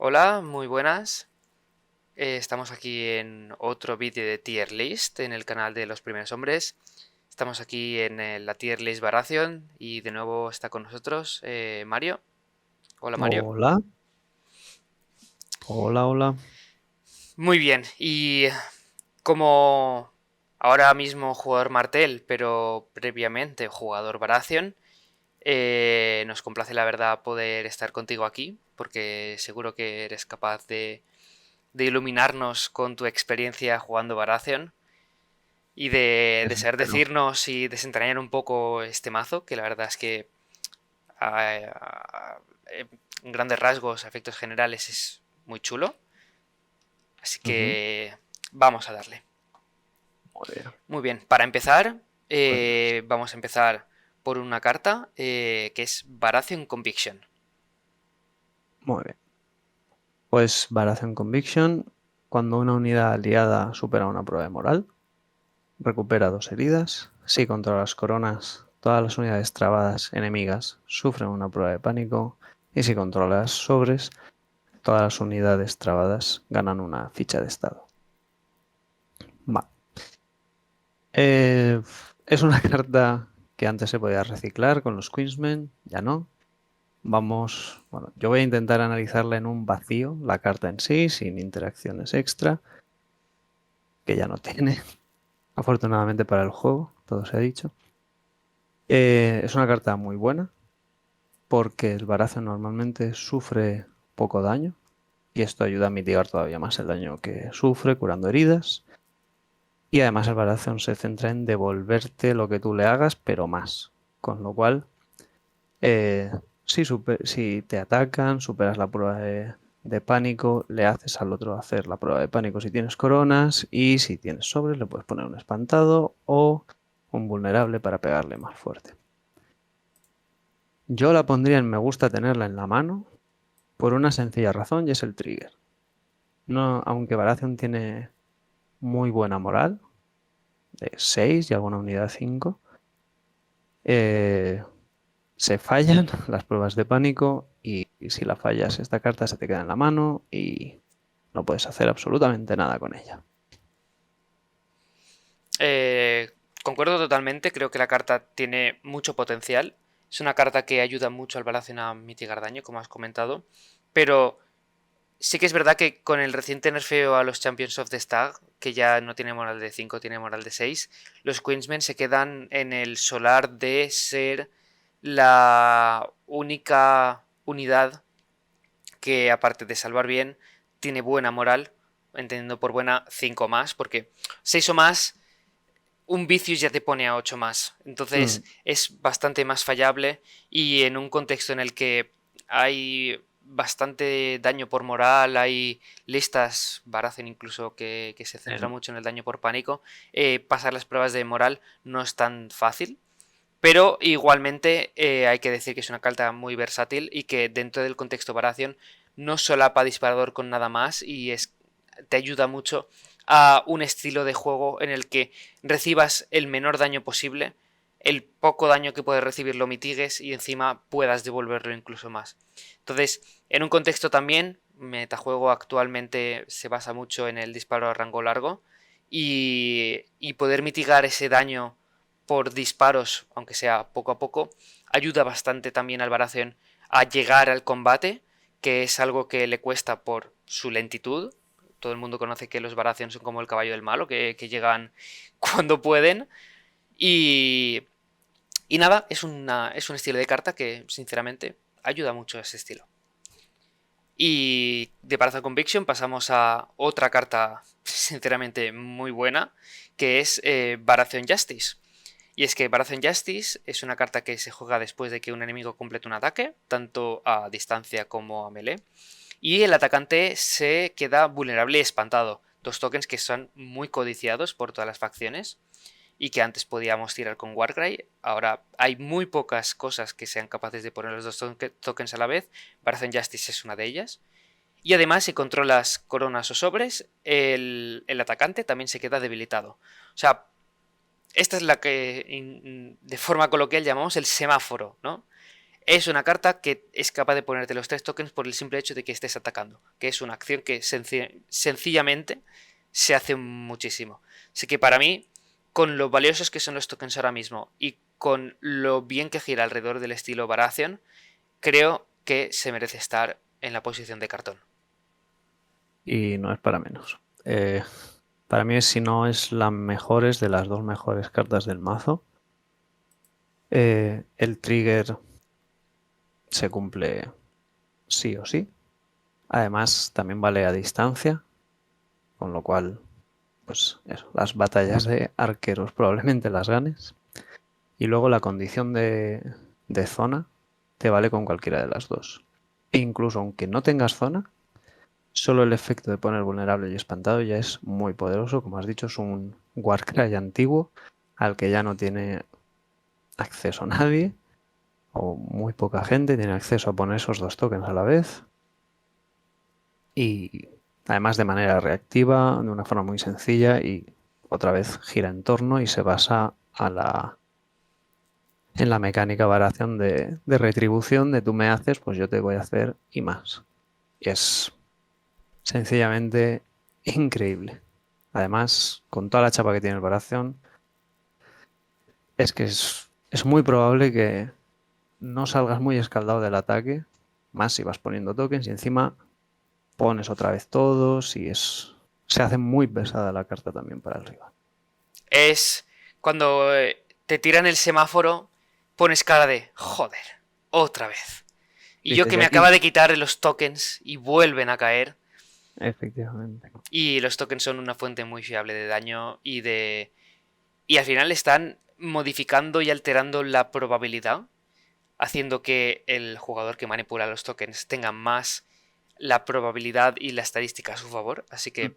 Hola, muy buenas. Estamos aquí en otro vídeo de Tier List en el canal de los primeros hombres. Estamos aquí en la Tier List Baratheon y de nuevo está con nosotros Mario. Hola Mario. Hola, hola, hola. Muy bien, y como ahora mismo jugador Martel, pero previamente jugador Baratheon, nos complace la verdad poder estar contigo aquí, porque seguro que eres capaz de iluminarnos con tu experiencia jugando Baratheon y de saber Espero. decirnos y desentrañar un poco este mazo, que la verdad es que en grandes rasgos, a efectos generales, es muy chulo. Así Ujú. que vamos a darle. Muy bien, Muy bien, para empezar, pues, vamos a empezar por una carta que es Baratheon Conviction. muy bien. Pues Baratheon Conviction, cuando una unidad aliada supera una prueba de moral, recupera dos heridas. Si contra las coronas, todas las unidades trabadas enemigas sufren una prueba de pánico. Y si controlas sobres, todas las unidades trabadas ganan una ficha de estado. Va. Eh, es una carta que antes se podía reciclar con los Queensmen, ya no. Bueno, yo voy a intentar analizarla en un vacío, la carta en sí, sin interacciones extra, que ya no tiene, afortunadamente para el juego, todo se ha dicho. Es una carta muy buena, porque el Baratheon normalmente sufre poco daño, y esto ayuda a mitigar todavía más el daño que sufre, curando heridas. Y además el Baratheon se centra en devolverte lo que tú le hagas, pero más. Con lo cual, Eh, si te atacan, superas la prueba de pánico, le haces al otro hacer la prueba de pánico si tienes coronas y si tienes sobres le puedes poner un espantado o un vulnerable para pegarle más fuerte. Yo la pondría en me gusta tenerla en la mano por una sencilla razón y es el trigger. No, aunque Baratheon tiene muy buena moral, de 6 y alguna unidad 5, eh, se fallan las pruebas de pánico y si la fallas esta carta se te queda en la mano y no puedes hacer absolutamente nada con ella. Eh, Concuerdo totalmente, creo que la carta tiene mucho potencial. Es una carta que ayuda mucho al Baratheon a mitigar daño, como has comentado. Pero sí que es verdad que con el reciente nerfeo a los Champions of the Stag, que ya no tiene moral de 5, tiene moral de 6, los Queensmen se quedan en el solar de ser la única unidad que, aparte de salvar bien, tiene buena moral, entendiendo por buena 5 más, porque 6 o más un Vicious ya te pone a 8 más. Entonces Mm, es bastante más fallable y en un contexto en el que hay bastante daño por moral, hay listas, Baratheon incluso, que se centra em, mucho en el daño por pánico, pasar las pruebas de moral no es tan fácil. Pero igualmente hay que decir que es una carta muy versátil y que dentro del contexto Baratheon no solapa disparador con nada más y te ayuda mucho a un estilo de juego en el que recibas el menor daño posible, el poco daño que puedes recibir lo mitigues y encima puedas devolverlo incluso más. Entonces, en un contexto también, metajuego actualmente se basa mucho en el disparo a rango largo y poder mitigar ese daño por disparos, aunque sea poco a poco, ayuda bastante también al Baratheon a llegar al combate, que es algo que le cuesta por su lentitud. Todo el mundo conoce que los Baratheon son como el caballo del malo, que llegan cuando pueden. Y, y nada, es un estilo de carta que, sinceramente, ayuda mucho a ese estilo. Y de Path of Conviction pasamos a otra carta, sinceramente, muy buena, que es Baratheon Justice. Y es que Baratheon Justice es una carta que se juega después de que un enemigo complete un ataque, tanto a distancia como a melee. Y el atacante se queda vulnerable y espantado. Dos tokens que son muy codiciados por todas las facciones y que antes podíamos tirar con Warcry. Ahora hay muy pocas cosas que sean capaces de poner los dos tokens a la vez. Baratheon Justice es una de ellas. Y además, si controlas coronas o sobres, el atacante también se queda debilitado. O sea, esta es la que de forma coloquial llamamos el semáforo, ¿no? Es una carta que es capaz de ponerte los 3 tokens por el simple hecho de que estés atacando, que es una acción que sencillamente se hace muchísimo. Así que para mí, con lo valiosos que son los tokens ahora mismo y con lo bien que gira alrededor del estilo Baratheon, creo que se merece estar en la posición de cartón. Y no es para menos. Para mí, si no es la mejor, es de las 2 mejores cartas del mazo. El trigger se cumple sí o sí. Además, también vale a distancia, con lo cual, pues eso, las batallas de arqueros probablemente las ganes. Y luego la condición de zona te vale con cualquiera de las dos. E incluso aunque no tengas zona, solo el efecto de poner vulnerable y espantado ya es muy poderoso. Como has dicho, es un Warcry antiguo al que ya no tiene acceso nadie, o muy poca gente tiene acceso a poner esos 2 tokens a la vez. Y además de manera reactiva, de una forma muy sencilla, y otra vez gira en torno y se basa en la mecánica variación de retribución de tú me haces, pues yo te voy a hacer y más. Y es sencillamente increíble. Además, con toda la chapa que tiene el variación, es que es muy probable que no salgas muy escaldado del ataque, más si vas poniendo tokens y encima pones otra vez todos y se hace muy pesada la carta también para el rival. Es cuando te tiran el semáforo, pones cara de joder, otra vez. Y yo Dices, que y me aquí, acaba de quitar los tokens y vuelven a caer. efectivamente. Y los tokens son una fuente muy fiable de daño y al final están modificando y alterando la probabilidad, haciendo que el jugador que manipula los tokens tenga más la probabilidad y la estadística a su favor. Así Mm. que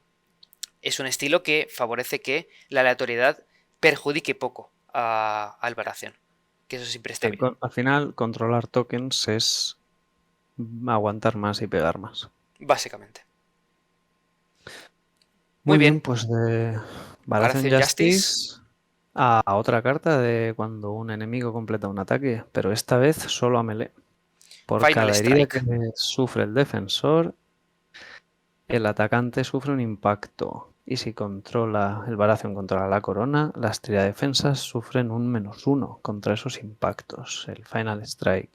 es un estilo que favorece que la aleatoriedad perjudique poco a Alvaración. Que eso siempre está Sí, bien. al final, controlar tokens es aguantar más y pegar más. Básicamente. Muy Muy bien. bien, pues de Baratheon Baratheon Justice. Justice a otra carta de cuando un enemigo completa un ataque, pero esta vez solo a melee. Por Final cada herida que Strike. sufre el defensor, el atacante sufre un impacto. Y si el Baratheon controla la corona, las tiradefensas sufren un -1 contra esos impactos. El Final Strike.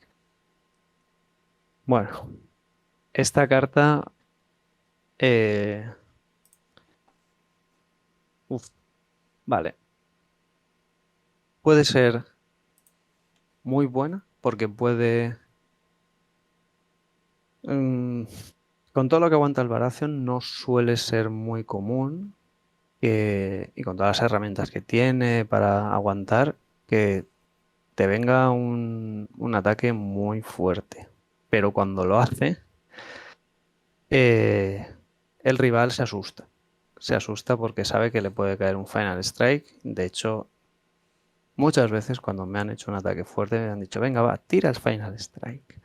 Bueno, esta carta. eh, uf, vale. Puede ser muy buena porque puede. mm, con todo lo que aguanta el Baratheon, no suele ser muy común y con todas las herramientas que tiene para aguantar, que te venga un ataque muy fuerte. Pero cuando lo hace, eh, el rival se asusta. Se asusta porque sabe que le puede caer un Final Strike. De hecho, muchas veces cuando me han hecho un ataque fuerte me han dicho, venga, va, tira el Final Strike.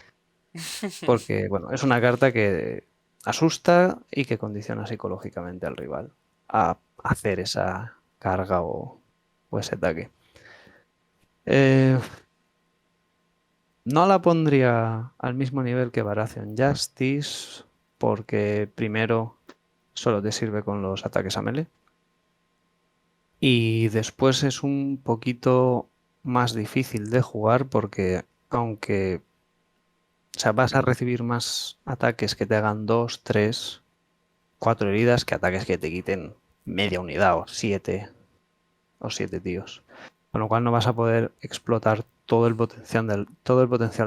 Porque, bueno, es una carta que asusta y que condiciona psicológicamente al rival a hacer esa carga o ese ataque. Eh, no la pondría al mismo nivel que Baratheon Justice, porque primero solo te sirve con los ataques a melee. Y después es un poquito más difícil de jugar porque aunque, o sea, vas a recibir más ataques que te hagan 2, 3, 4 heridas que ataques que te quiten media unidad o siete tíos. Con lo cual no vas a poder explotar todo el potencial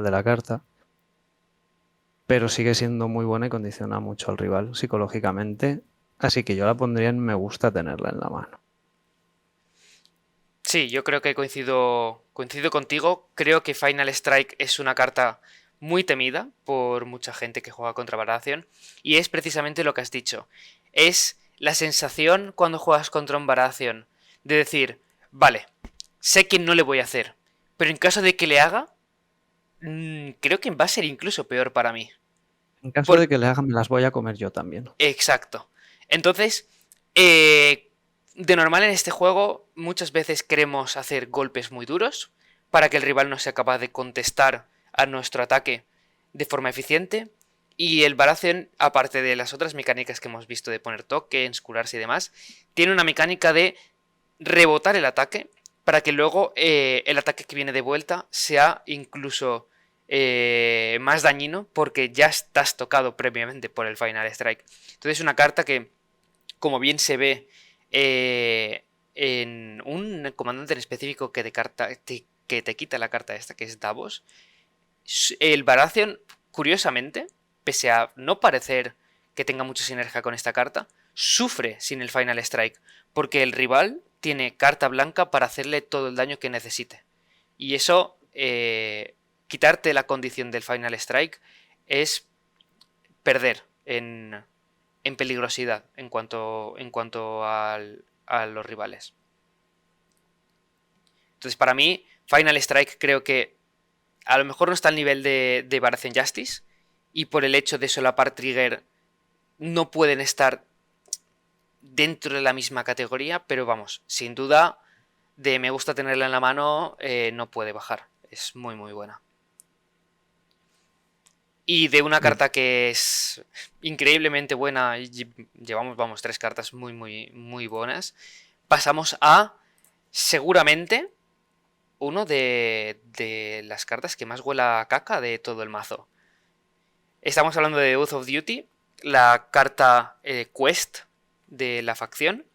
de la carta, pero sigue siendo muy buena y condiciona mucho al rival psicológicamente. Así que yo la pondría en me gusta tenerla en la mano. Sí, yo creo que coincido contigo. Creo que Final Strike es una carta muy temida por mucha gente que juega contra Baratheon. Y es precisamente lo que has dicho. Es la sensación cuando juegas contra un Baratheon de decir, vale, sé que no le voy a hacer. Pero en caso de que le haga, creo que va a ser incluso peor para mí. En caso Por... de que le hagan, me las voy a comer yo también. Exacto. Entonces, eh, de normal en este juego muchas veces queremos hacer golpes muy duros para que el rival no sea capaz de contestar a nuestro ataque de forma eficiente. Y el Baratheon, aparte de las otras mecánicas que hemos visto de poner tokens, curarse y demás, tiene una mecánica de rebotar el ataque para que luego el ataque que viene de vuelta sea incluso más dañino porque ya estás tocado previamente por el Final Strike. Entonces es una carta que, como bien se ve en un comandante en específico que te quita la carta esta, que es Davos, el Baratheon, curiosamente, pese a no parecer que tenga mucha sinergia con esta carta, sufre sin el Final Strike, porque el rival tiene carta blanca para hacerle todo el daño que necesite. Y eso, quitarte la condición del Final Strike, es perder en peligrosidad en cuanto a los rivales. Entonces, para mí, Final Strike creo que a lo mejor no está al nivel de Baratheon Justice, y por el hecho de solapar Trigger no pueden estar dentro de la misma categoría, pero vamos, sin duda, de me gusta tenerla en la mano, no puede bajar. Es muy, muy buena. Y de una carta que es increíblemente buena, llevamos, vamos, 3 cartas muy, muy, muy buenas, pasamos a, seguramente, uno de las cartas que más huela a caca de todo el mazo. Estamos hablando de Oath of Duty, la carta Quest de la facción,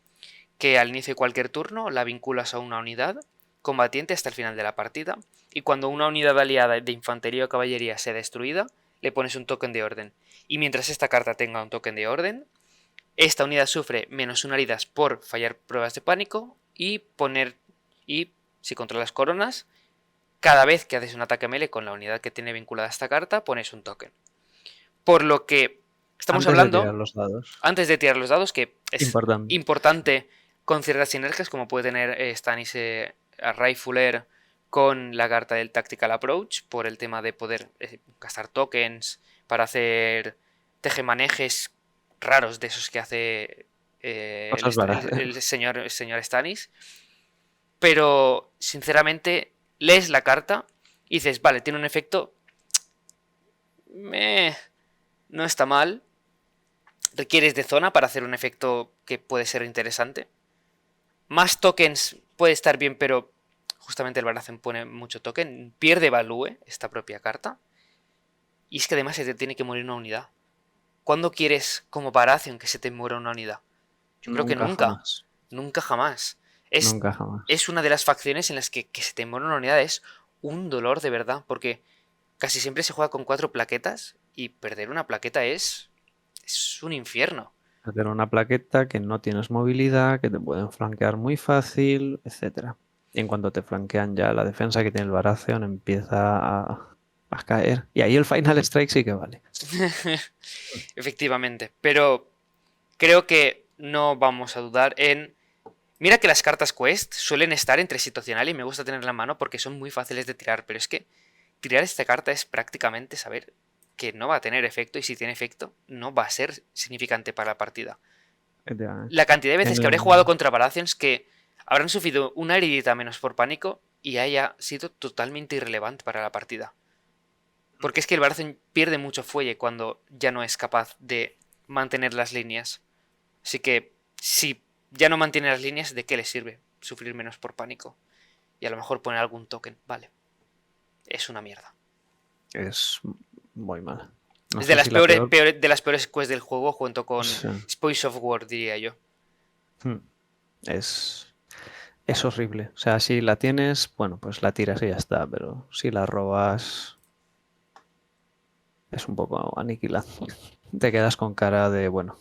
que al inicio de cualquier turno la vinculas a una unidad combatiente hasta el final de la partida, y cuando una unidad aliada de infantería o caballería sea destruida, le pones un token de orden. Y mientras esta carta tenga un token de orden, esta unidad sufre -1 heridas por fallar pruebas de pánico y si controlas coronas, cada vez que haces un ataque melee con la unidad que tiene vinculada a esta carta, pones un token. Por lo que estamos Antes de hablando, tirar los dados. antes de tirar los dados, que es Importante. importante con ciertas sinergias, como puede tener Stannis a Rifleer con la carta del Tactical Approach, por el tema de poder gastar tokens para hacer tejemanejes raros de esos que hace Cosas baratas. el señor Stannis. Pero, sinceramente, lees la carta y dices, vale, tiene un efecto... no está mal. Requieres de zona para hacer un efecto que puede ser interesante. Más tokens puede estar bien, pero justamente el Baratheon pone mucho token. Pierde value esta propia carta. Y es que además se te tiene que morir una unidad. ¿Cuándo quieres como Baratheon que se te muera una unidad? Yo creo que Nunca nunca. jamás. Nunca jamás. Es, Nunca jamás. es una de las facciones en las que se te muera una unidad es un dolor de verdad. Porque casi siempre se juega con 4 plaquetas. Y perder una plaqueta es un infierno. Hacer una plaqueta que no tienes movilidad, que te pueden flanquear muy fácil, etcétera. Y en cuanto te flanquean ya la defensa que tiene el Baratheon empieza a caer. Y ahí el Final Strike sí que vale. Efectivamente. Pero creo que no vamos a dudar en... Mira que las cartas Quest suelen estar entre situacional y me gusta tenerla en mano porque son muy fáciles de tirar. Pero es que tirar esta carta es prácticamente saber que no va a tener efecto, y si tiene efecto no va a ser significante para la partida. La cantidad de veces que habré jugado contra Baratheons que habrán sufrido una heridita menos por pánico y haya sido totalmente irrelevante para la partida. Porque es que el Baratheon pierde mucho fuelle cuando ya no es capaz de mantener las líneas. Así que si ya no mantiene las líneas, ¿de qué le sirve sufrir menos por pánico? Y a lo mejor poner algún token, vale. Es una mierda. Es muy mala. No Es sé de las si la peor. de las peores quests del juego, junto con Sí. Spoils of War, diría yo. Es horrible. O sea, si la tienes, bueno, pues la tiras y ya está, pero si la robas es un poco aniquilante. Te quedas con cara de, bueno,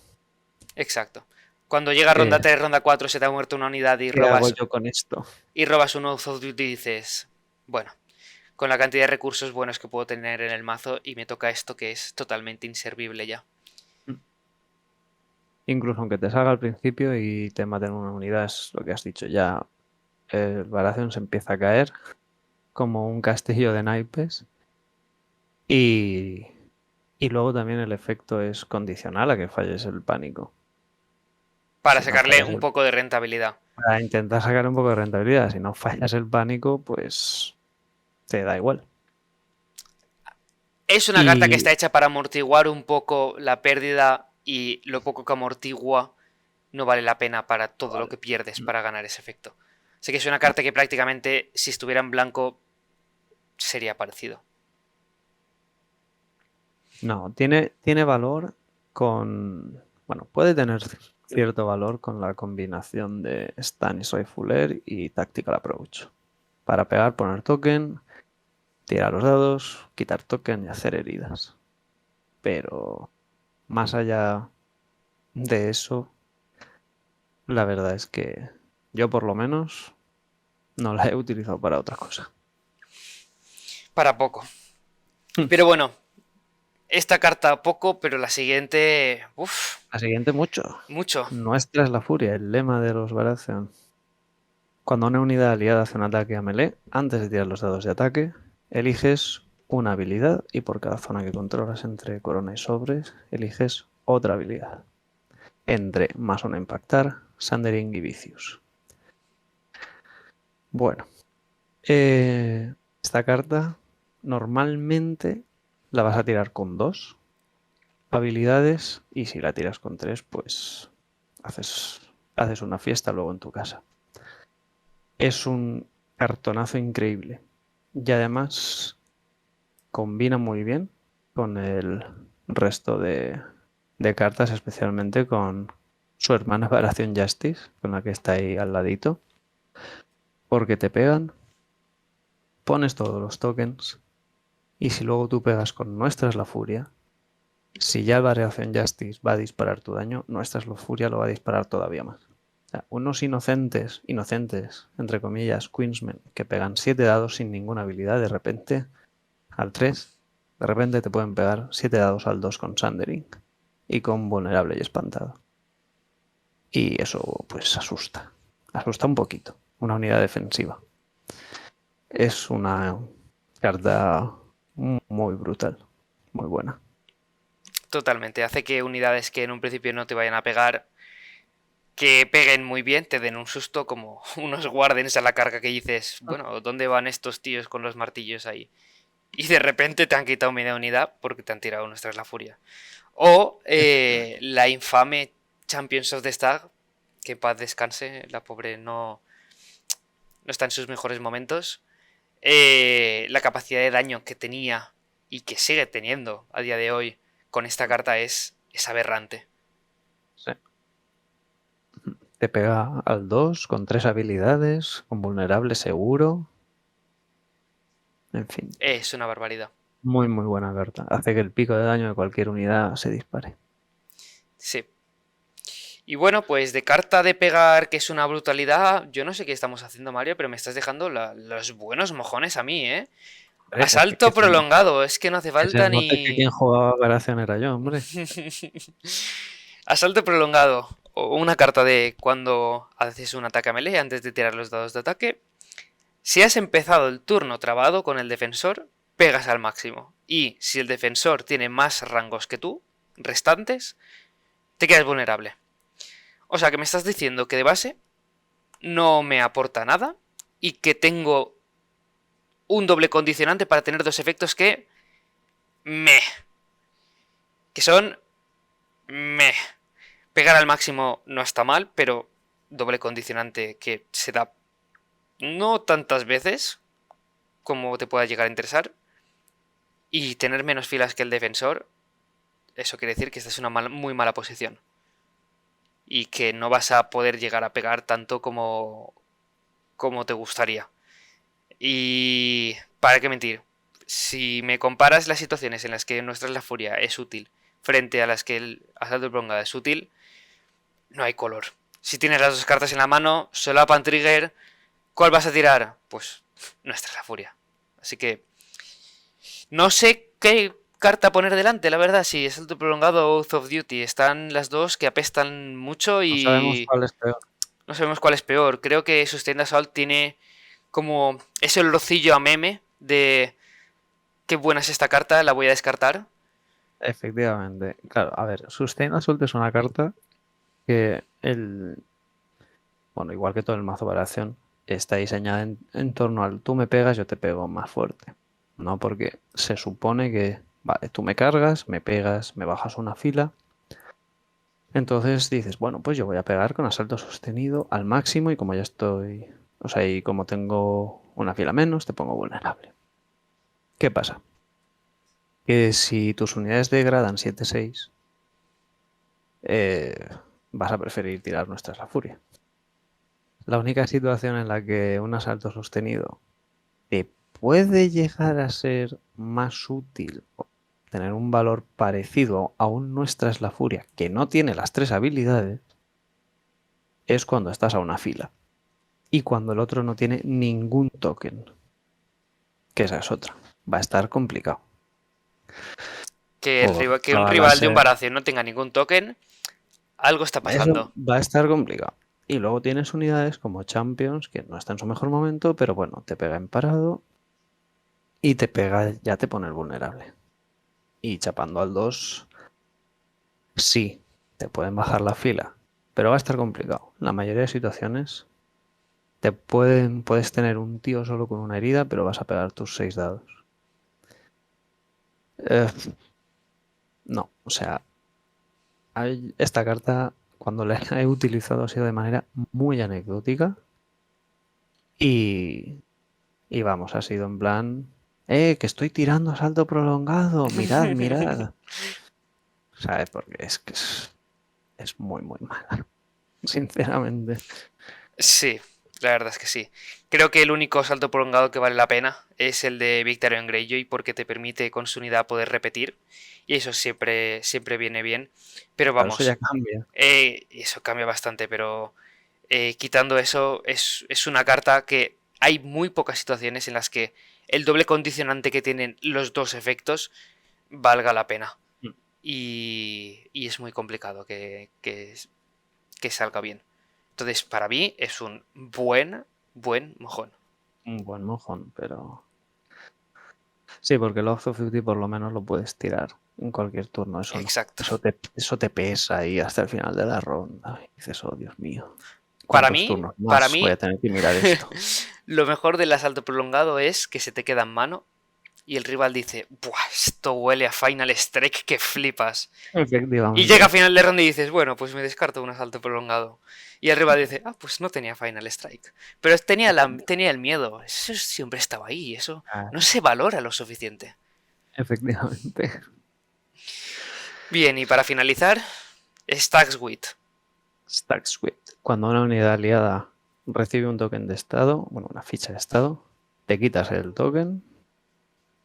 Exacto. Cuando llega ronda 3, ronda 4, se te ha muerto una unidad ¿qué hago yo con esto? y robas un Oath of Duty y dices, bueno, con la cantidad de recursos buenos que puedo tener en el mazo y me toca esto que es totalmente inservible ya. Incluso aunque te salga al principio y te maten una unidad, es lo que has dicho, ya el Baratheon se empieza a caer como un castillo de naipes y luego también el efecto es condicional a que falles el pánico. Para Si no sacarle fallas un poco de rentabilidad. para intentar sacar un poco de rentabilidad, si no fallas el pánico, pues te da igual. Es una carta que Y está hecha para amortiguar un poco la pérdida y lo poco que amortigua no vale la pena para todo lo vale. que pierdes para ganar ese efecto. Así que es una carta que prácticamente si estuviera en blanco sería parecido. No, tiene valor con... Bueno, puede tener cierto valor con la combinación de Stanislav Fuller y Tactical Approach. Para pegar, poner token, tirar los dados, quitar token y hacer heridas. Pero más allá de eso, la verdad es que yo por lo menos no la he utilizado para otra cosa. Para poco. Pero bueno, esta carta poco, pero la siguiente... Uff, La siguiente mucho. mucho. Nuestra es la furia, el lema de los Baratheon. Cuando una unidad aliada hace un ataque a melee, antes de tirar los dados de ataque, eliges una habilidad y por cada zona que controlas entre corona y sobres, eliges otra habilidad. Entre más una impactar, Sundering y Vicious. Bueno, esta carta normalmente la vas a tirar con 2 habilidades y si la tiras con 3, pues haces una fiesta luego en tu casa. Es un cartonazo increíble y además combina muy bien con el resto de cartas, especialmente con su hermana Variación Justice, con la que está ahí al ladito, porque te pegan, pones todos los tokens y si luego tú pegas con Nuestras la Furia, si ya Variación Justice va a disparar tu daño, Nuestras la Furia lo va a disparar todavía más. O sea, unos inocentes, entre comillas, Queensmen, que pegan 7 dados sin ninguna habilidad, de repente, al 3, de repente te pueden pegar 7 dados al 2 con Sundering y con Vulnerable y Espantado. Y eso, pues, asusta. Asusta un poquito. Una unidad defensiva. Es una carta muy brutal. Muy buena. Totalmente. Hace que unidades que en un principio no te vayan a pegar, que peguen muy bien, te den un susto como unos Wardens a la carga que dices, bueno, ¿dónde van estos tíos con los martillos ahí? Y de repente te han quitado media unidad porque te han tirado Nuestra la Furia. O la infame Champions of the Stag, que en paz descanse, la pobre no está en sus mejores momentos. La capacidad de daño que tenía y que sigue teniendo a día de hoy con esta carta es aberrante. Sí. Te pega al 2 con 3 habilidades, con vulnerable seguro. En fin, Es una barbaridad. muy muy buena carta. Hace que el pico de daño de cualquier unidad se dispare. Sí. Y bueno, pues de carta de pegar, que es una brutalidad, yo no sé qué estamos haciendo, Mario, pero me estás dejando los buenos mojones a mí, ¿eh? Hombre, Asalto prolongado, es que no hace que se falta note que quien ni... jugaba Variación era yo, hombre. Asalto prolongado. O una carta de cuando haces un ataque a melee antes de tirar los dados de ataque. Si has empezado el turno trabado con el defensor, pegas al máximo. Y si el defensor tiene más rangos que tú, restantes, te quedas vulnerable. O sea que me estás diciendo que de base no me aporta nada y que tengo un doble condicionante para tener dos efectos me que son me. Pegar al máximo no está mal, pero doble condicionante que se da no tantas veces como te pueda llegar a interesar y tener menos filas que el defensor, eso quiere decir que esta es una muy mala posición y que no vas a poder llegar a pegar tanto como te gustaría. Y para qué mentir, si me comparas las situaciones en las que Nuestra la Furia es útil frente a las que el Asalto Prolongado es útil, no hay color. Si tienes las dos cartas en la mano, solapan trigger, ¿cuál vas a tirar? Pues Nuestra la Furia. Así que no sé qué carta poner delante, la verdad. Si es Asalto Prolongado o Oath of Duty, están las dos que apestan mucho No sabemos y cuál es peor. no sabemos cuál es peor. Creo que Sustained Assault tiene como ese olorcillo a meme de qué buena es esta carta, la voy a descartar. Efectivamente. Claro, a ver, Sustain Assault es una carta que bueno, igual que todo el mazo variación, está diseñada en torno al tú me pegas, yo te pego más fuerte. ¿No? Porque se supone que Vale, tú me cargas, me pegas, me bajas una fila. Entonces dices, bueno, pues yo voy a pegar con asalto sostenido al máximo y como ya estoy, o sea, y como tengo una fila menos, te pongo vulnerable. ¿Qué pasa? Que si tus unidades degradan 7-6, eh, vas a preferir tirar nuestras la furia. La única situación en la que un asalto sostenido te puede llegar a ser más útil o tener un valor parecido a un Nuestra es la Furia, que no tiene las 3 habilidades, es cuando estás a una fila. Y cuando el otro no tiene ningún token. Que esa es otra. Va a estar complicado. Que un Toda la rival de un ser... Baratheon no tenga ningún token, algo está Eso pasando. va a estar complicado. Y luego tienes unidades como Champions, que no está en su mejor momento, pero bueno, te pega en parado y te pega, ya te pone el vulnerable. Y chapando al 2 sí, te pueden bajar la fila, pero va a estar complicado. En la mayoría de situaciones puedes tener un tío solo con una herida, pero vas a pegar tus 6 dados. Eh, no, o sea, esta carta cuando la he utilizado ha sido de manera muy anecdótica y, y vamos, ha sido en plan, que estoy tirando a salto prolongado, mirad, mirad. ¿Sabes? Porque es muy, muy mala, sinceramente. Sí, la verdad es que sí. Creo que el único salto prolongado que vale la pena es el de Victarion Greyjoy porque te permite con su unidad poder repetir y eso siempre viene bien. Pero Claro, eso ya vamos, cambia. eso cambia bastante, pero quitando eso es una carta que hay muy pocas situaciones en las que el doble condicionante que tienen los dos efectos valga la pena. Y es muy complicado que salga bien. Entonces, para mí es un buen mojón. Un buen mojón, pero... Sí, porque el Oath of Duty por lo menos lo puedes tirar en cualquier turno, eso no. Exacto. Eso te pesa ahí hasta el final de la ronda. Y dices, oh Dios mío, Para ¿cuántos mí, turnos para más voy mí, a tener que mirar esto? lo mejor del asalto prolongado es que se te queda en mano y el rival dice, ¡buah! Esto huele a Final Strike que flipas. Y llega a Efectivamente, final de ronda y dices, bueno, pues me descarto un asalto prolongado. Y el rival dice, ah, pues no tenía Final Strike. Pero tenía el miedo. Eso siempre estaba ahí. Eso ah, no se valora lo suficiente. efectivamente. Bien, y para finalizar, Stacks Wit. Stack Swift. Cuando una unidad aliada recibe un token de estado, bueno, una ficha de estado, te quitas el token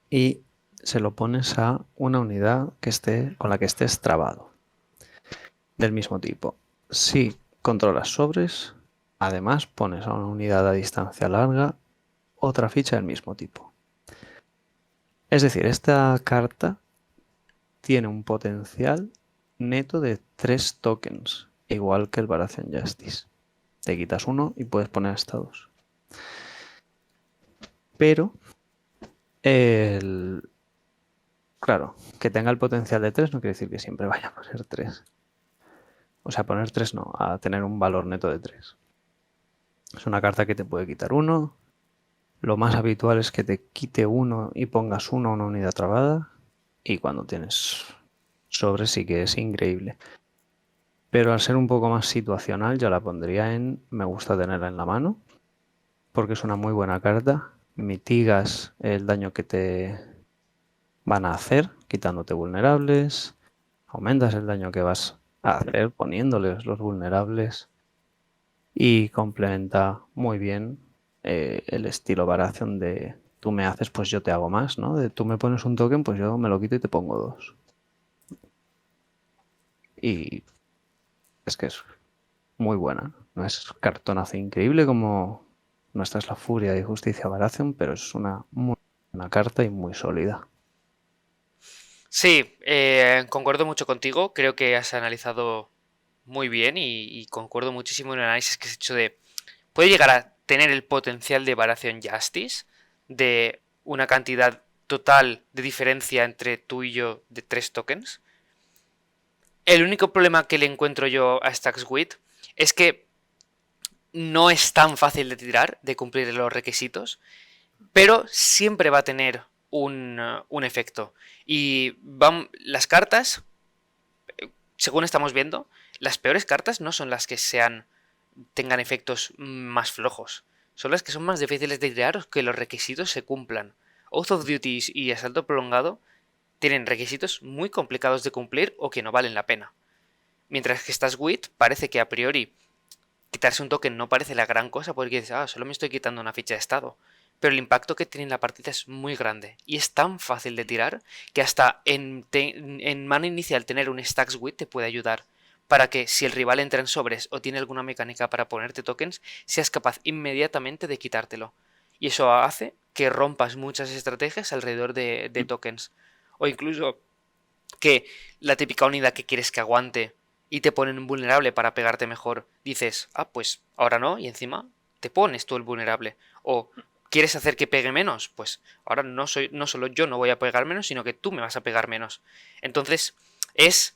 y se lo pones a una unidad que esté, con la que estés trabado, del mismo tipo. Si controlas sobres, además pones a una unidad a distancia larga otra ficha del mismo tipo. Es decir, esta carta tiene un potencial neto de 3 tokens, igual que el Baratheon Justice. Te quitas uno y puedes poner hasta 2. Pero, el, claro, que tenga el potencial de 3 no quiere decir que siempre vaya a poner 3. O sea, poner 3 no, a tener un valor neto de 3. Es una carta que te puede quitar uno. Lo más habitual es que te quite uno y pongas uno a una unidad trabada. Y cuando tienes sobre sí que es increíble. Pero al ser un poco más situacional, yo la pondría en me gusta tenerla en la mano. Porque es una muy buena carta. Mitigas el daño que te van a hacer, quitándote vulnerables. Aumentas el daño que vas a hacer poniéndoles los vulnerables. Y complementa muy bien el estilo Baratheon de tú me haces, pues yo te hago más, ¿no? De tú me pones un token, pues yo me lo quito y te pongo dos. Y es que es muy buena. No es cartonazo increíble como Nuestra es la Furia y Justicia Baratheon, pero es una muy buena carta y muy sólida. Sí, concuerdo mucho contigo. Creo que has analizado muy bien y concuerdo muchísimo en el análisis que has hecho de... Puede llegar a tener el potencial de Baratheon Justice, de una cantidad total de diferencia entre tú y yo de 3 tokens. El único problema que le encuentro yo a Stacks Wit es que no es tan fácil de tirar, de cumplir los requisitos, pero siempre va a tener un efecto. Y las cartas, según estamos viendo, las peores cartas no son las que tengan efectos más flojos. Son las que son más difíciles de tirar o que los requisitos se cumplan. Oath of Duty y Asalto Prolongado tienen requisitos muy complicados de cumplir o que no valen la pena. Mientras que estas WIT parece que a priori quitarse un token no parece la gran cosa porque dices, solo me estoy quitando una ficha de estado. Pero el impacto que tiene en la partida es muy grande y es tan fácil de tirar que hasta en mano inicial tener un Stacks Wit te puede ayudar para que si el rival entra en sobres o tiene alguna mecánica para ponerte tokens, seas capaz inmediatamente de quitártelo. Y eso hace que rompas muchas estrategias alrededor de tokens. O incluso que la típica unidad que quieres que aguante y te ponen vulnerable para pegarte mejor, dices, pues ahora no, y encima te pones tú el vulnerable. O quieres hacer que pegue menos, pues ahora no solo yo no voy a pegar menos, sino que tú me vas a pegar menos. Entonces, es,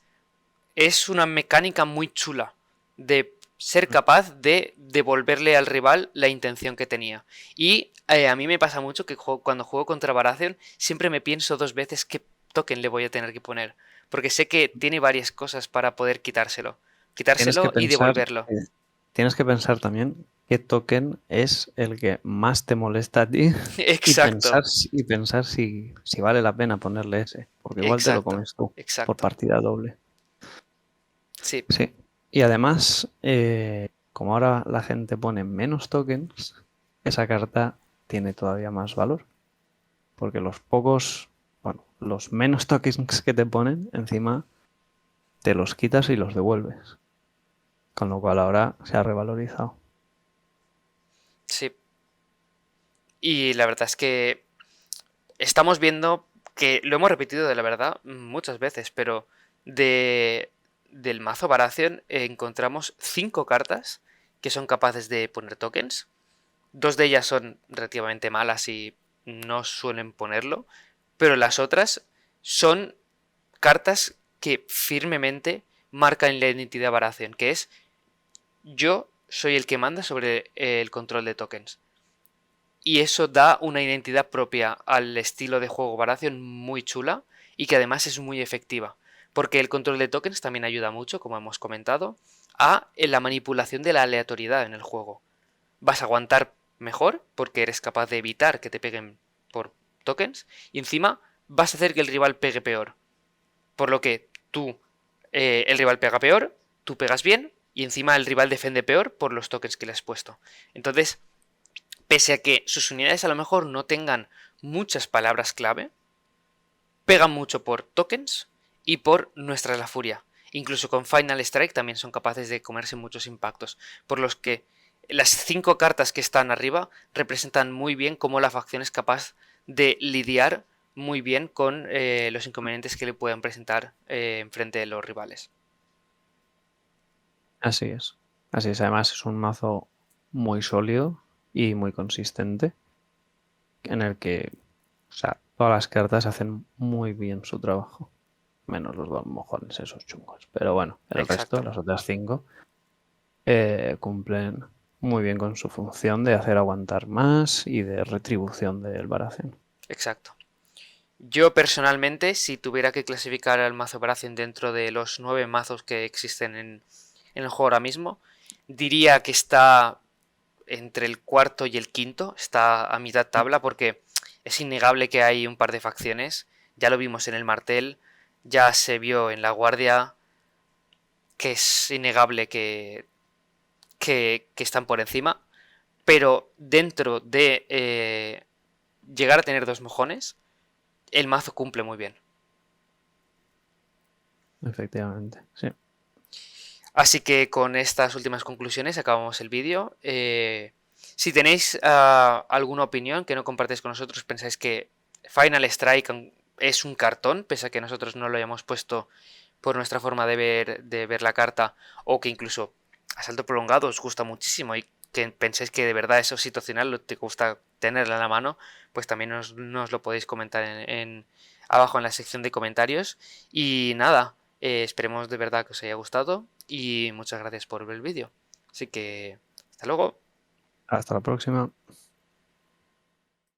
es una mecánica muy chula de ser capaz de devolverle al rival la intención que tenía. Y a mí me pasa mucho que cuando juego contra Baratheon siempre me pienso dos veces qué token le voy a tener que poner. Porque sé que tiene varias cosas para poder quitárselo. Tienes que Quitárselo y pensar, devolverlo. eh, tienes que pensar también qué token es el que más te molesta a ti y Exacto, pensar si vale la pena ponerle ese, porque igual te lo exacto, comes tú por exacto. partida doble. Sí, Sí. Y además, como ahora la gente pone menos tokens, esa carta tiene todavía más valor, porque los menos tokens que te ponen, encima te los quitas y los devuelves. Con lo cual ahora se ha revalorizado. sí. Y la verdad es que estamos viendo que lo hemos repetido de la verdad muchas veces, pero de del mazo Baratheon encontramos 5 cartas que son capaces de poner tokens. Dos de ellas son relativamente malas y no suelen ponerlo, pero las otras son cartas que firmemente marcan la identidad Baratheon, que es yo soy el que manda sobre el control de tokens. Y eso da una identidad propia al estilo de juego Baratheon muy chula y que además es muy efectiva. Porque el control de tokens también ayuda mucho, como hemos comentado, a la manipulación de la aleatoriedad en el juego. Vas a aguantar mejor porque eres capaz de evitar que te peguen por tokens y encima vas a hacer que el rival pegue peor. Por lo que el rival pega peor, tú pegas bien y encima el rival defiende peor por los tokens que le has puesto. Entonces, pese a que sus unidades a lo mejor no tengan muchas palabras clave, pegan mucho por tokens y por Nuestra la Furia. Incluso con Final Strike también son capaces de comerse muchos impactos, por los que las 5 cartas que están arriba representan muy bien cómo la facción es capaz de lidiar muy bien con los inconvenientes que le puedan presentar enfrente de los rivales. Así es. Así es. Además es un mazo muy sólido y muy consistente, en el que, o sea, todas las cartas hacen muy bien su trabajo. Menos los dos mojones esos chungos. Pero bueno, el resto, Exacto, las otras 5, cumplen muy bien con su función de hacer aguantar más y de retribución del Baratheon. exacto. Yo personalmente, si tuviera que clasificar al mazo Baratheon dentro de los 9 mazos que existen en el juego ahora mismo, diría que está entre el cuarto y el quinto, está a mitad tabla porque es innegable que hay un par de facciones, ya lo vimos en el Martel, ya se vio en la Guardia, que es innegable que están por encima, pero dentro de llegar a tener dos mojones, el mazo cumple muy bien. Efectivamente, sí. Así que con estas últimas conclusiones acabamos el vídeo. Si tenéis alguna opinión que no compartáis con nosotros, pensáis que Final Strike es un cartón, pese a que nosotros no lo hayamos puesto por nuestra forma de ver la carta, o que incluso Asalto Prolongado os gusta muchísimo y que pensáis que de verdad es situacional, te gusta tenerla en la mano, pues también nos lo podéis comentar abajo en la sección de comentarios. Y nada, esperemos de verdad que os haya gustado y muchas gracias por ver el vídeo. Así que, hasta luego. Hasta la próxima.